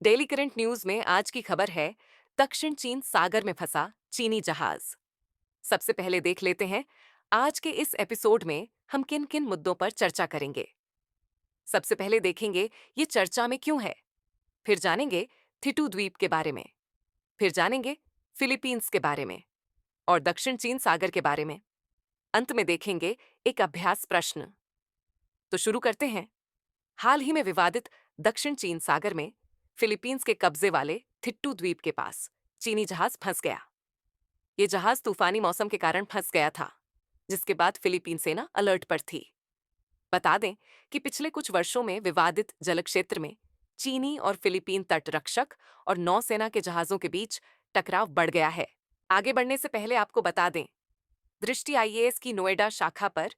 Daily current news में आज की खबर है दक्षिण चीन सागर में फंसा चीनी जहाज। सबसे पहले देख लेते हैं आज के इस एपिसोड में हम किन किन मुद्दों पर चर्चा करेंगे। सबसे पहले देखेंगे ये चर्चा में क्यों है, फिर जानेंगे थिटू द्वीप के बारे में, फिर जानेंगे फिलीपींस के बारे में और दक्षिण चीन सागर के बारे में। अंत में देखेंगे एक अभ्यास प्रश्न। तो शुरू करते हैं। हाल ही में विवादित दक्षिण चीन सागर में फिलीपींस के कब्जे वाले थिट्टू द्वीप के पास चीनी जहाज फंस गया। ये जहाज तूफानी मौसम के कारण फंस गया था, जिसके बाद फिलीपीन सेना अलर्ट पर थी। बता दें कि पिछले कुछ वर्षों में विवादित जलक्षेत्र में चीनी और फिलीपीन तटरक्षक और नौसेना के जहाजों के बीच टकराव बढ़ गया है। आगे बढ़ने से पहले आपको बता दें, दृष्टि आईएएस की नोएडा शाखा पर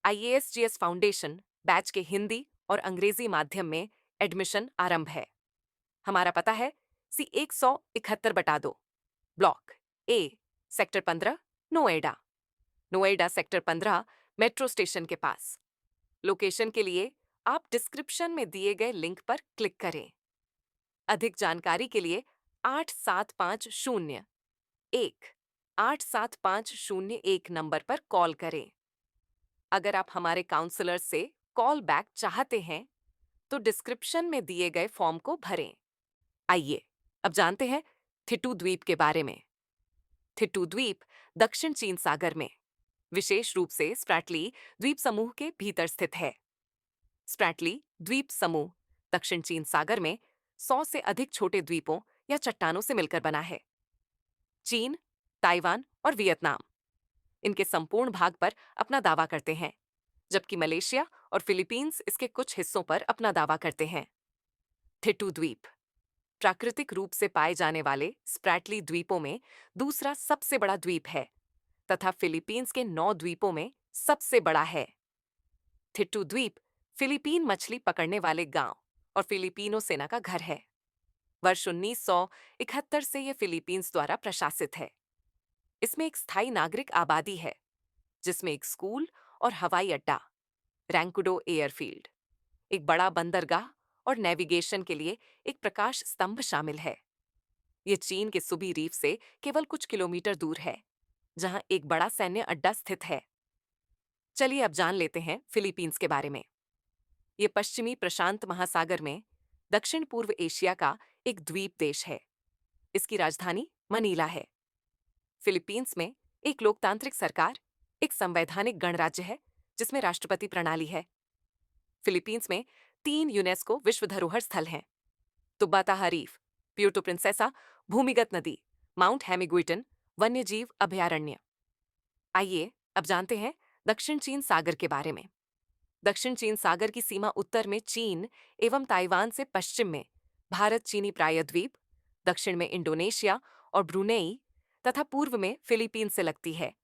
आईएएस-जीएस फाउंडेशन बैच के हिंदी और अंग्रेजी माध्यम में एडमिशन आरंभ है। हमारा पता है C171/2 ब्लॉक ए, sector 15, Noida. Noida sector 15 metro station के पास। लोकेशन के लिए आप डिस्क्रिप्शन में दिए गए लिंक पर क्लिक करें। अधिक जानकारी के लिए 8750-1 नंबर पर कॉल करें। अगर आप हमारे काउंसलर से कॉल बैक चाहते हैं तो डिस्क्रिप्शन में दिए गए फॉर्म को भरें। आइए अब जानते हैं थिटू द्वीप के बारे में। थिटू द्वीप दक्षिण चीन सागर में, विशेष रूप से स्प्रैटली द्वीप समूह के भीतर स्थित है। स्प्रैटली द्वीप समूह दक्षिण चीन सागर में 100 से अधिक छोटे द्वीपों या चट्टानों से मिलकर बना है। चीन, ताइवान और वियतनाम इनके संपूर्ण भाग पर अपना दावा करते हैं, जबकि मलेशिया और फिलीपींस इसके कुछ हिस्सों पर अपना दावा करते हैं। थिटू द्वीप प्राकृतिक रूप से पाए जाने वाले स्प्रैटली द्वीपों में दूसरा सबसे बड़ा द्वीप है तथा फिलीपींस के 9 द्वीपों में सबसे बड़ा है। थिट्टू द्वीप फिलीपीन मछली पकड़ने वाले गांव और फिलिपिनो सेना का घर है। वर्ष 1971 से यह फिलीपींस द्वारा प्रशासित है। इसमें एक स्थायी नागरिक आबादी है, जिसमें एक स्कूल और हवाई अड्डा, रैंकुडो एयरफील्ड, एक बड़ा बंदरगाह और नेविगेशन के लिए एक प्रकाश स्तंभ शामिल है। ये चीन के सुबी रीफ से केवल कुछ किलोमीटर दूर है, जहां एक बड़ा सैन्य अड्डा स्थित है। चलिए अब जान लेते हैं फिलीपींस के बारे में। ये पश्चिमी प्रशांत महासागर में दक्षिण पूर्व एशिया का एक द्वीप देश है। इसकी राजधानी मनीला है। फिलीपींस में एक लोकतांत्रिक सरकार, एक संवैधानिक गणराज्य है जिसमें राष्ट्रपति प्रणाली है। फिलीपींस में 3 यूनेस्को विश्व धरोहर स्थल हैं: तुब्बाताहा रीफ, प्यूर्टो प्रिंसेसा भूमिगत नदी, माउंट हैमिगुइटन वन्यजीव अभयारण्य। आइए अब जानते हैं दक्षिण चीन सागर के बारे में। दक्षिण चीन सागर की सीमा उत्तर में चीन एवं ताइवान से पश्चिम में भारत चीनी प्रायद्वीप, दक्षिण में इंडोनेशिया और ब्रुनेई तथा पूर्व में फिलीपींस से लगती है।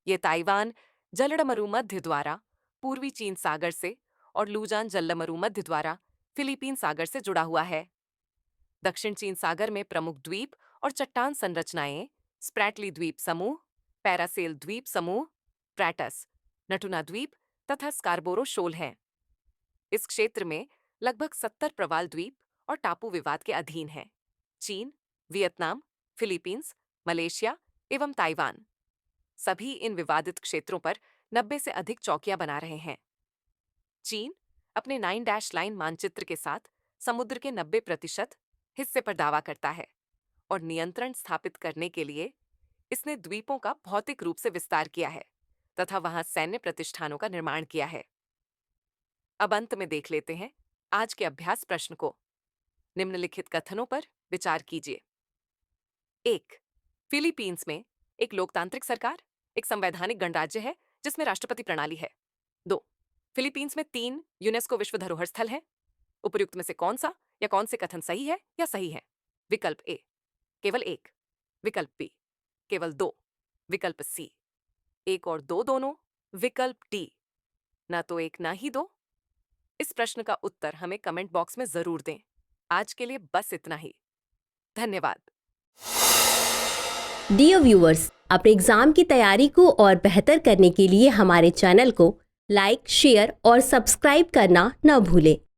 ये ताइवान जलडमरूमध्य द्वारा पूर्वी चीन सागर से और लूजान जल्लमरूमध्य द्वारा फिलीपीन सागर से जुड़ा हुआ है। दक्षिण चीन सागर में प्रमुख द्वीप और चट्टान संरचनाएं स्प्रैटली द्वीप समूह, पैरासेल द्वीप समूह, प्रैटस, नटुना द्वीप तथा स्कारबोरो शोल हैं। इस क्षेत्र में लगभग 70 प्रवाल द्वीप और टापू विवाद के अधीन हैं। चीन, वियतनाम, फिलीपींस, मलेशिया एवं ताइवान सभी इन विवादित क्षेत्रों पर 90 से अधिक चौकियां बना रहे हैं। चीन अपने 9 डैश लाइन मानचित्र के साथ समुद्र के 90% हिस्से पर दावा करता है और नियंत्रण स्थापित करने के लिए इसने द्वीपों का भौतिक रूप से विस्तार किया है तथा वहां सैन्य प्रतिष्ठानों का निर्माण किया है। अब अंत में देख लेते हैं आज के अभ्यास प्रश्न को। निम्नलिखित कथनों पर विचार कीजिए। 1. फिलीपींस में एक लोकतांत्रिक सरकार, एक संवैधानिक गणराज्य है जिसमें राष्ट्रपति प्रणाली है। 2. फिलीपींस में 3 यूनेस्को विश्व धरोहर स्थल हैं। उपर्युक्त में से कौन सा या कौन से कथन सही है या सही है? विकल्प ए केवल 1, विकल्प बी केवल 2, विकल्प सी 1 और 2 दोनों, विकल्प डी ना तो 1 ना ही 2। इस प्रश्न का उत्तर हमें कमेंट बॉक्स में जरूर दें। आज के लिए बस इतना ही। धन्यवाद। डियर व्यूअर्स, अपने एग्जाम की तैयारी को और बेहतर करने के लिए हमारे चैनल को लाइक, शेयर और सब्सक्राइब करना न भूलें।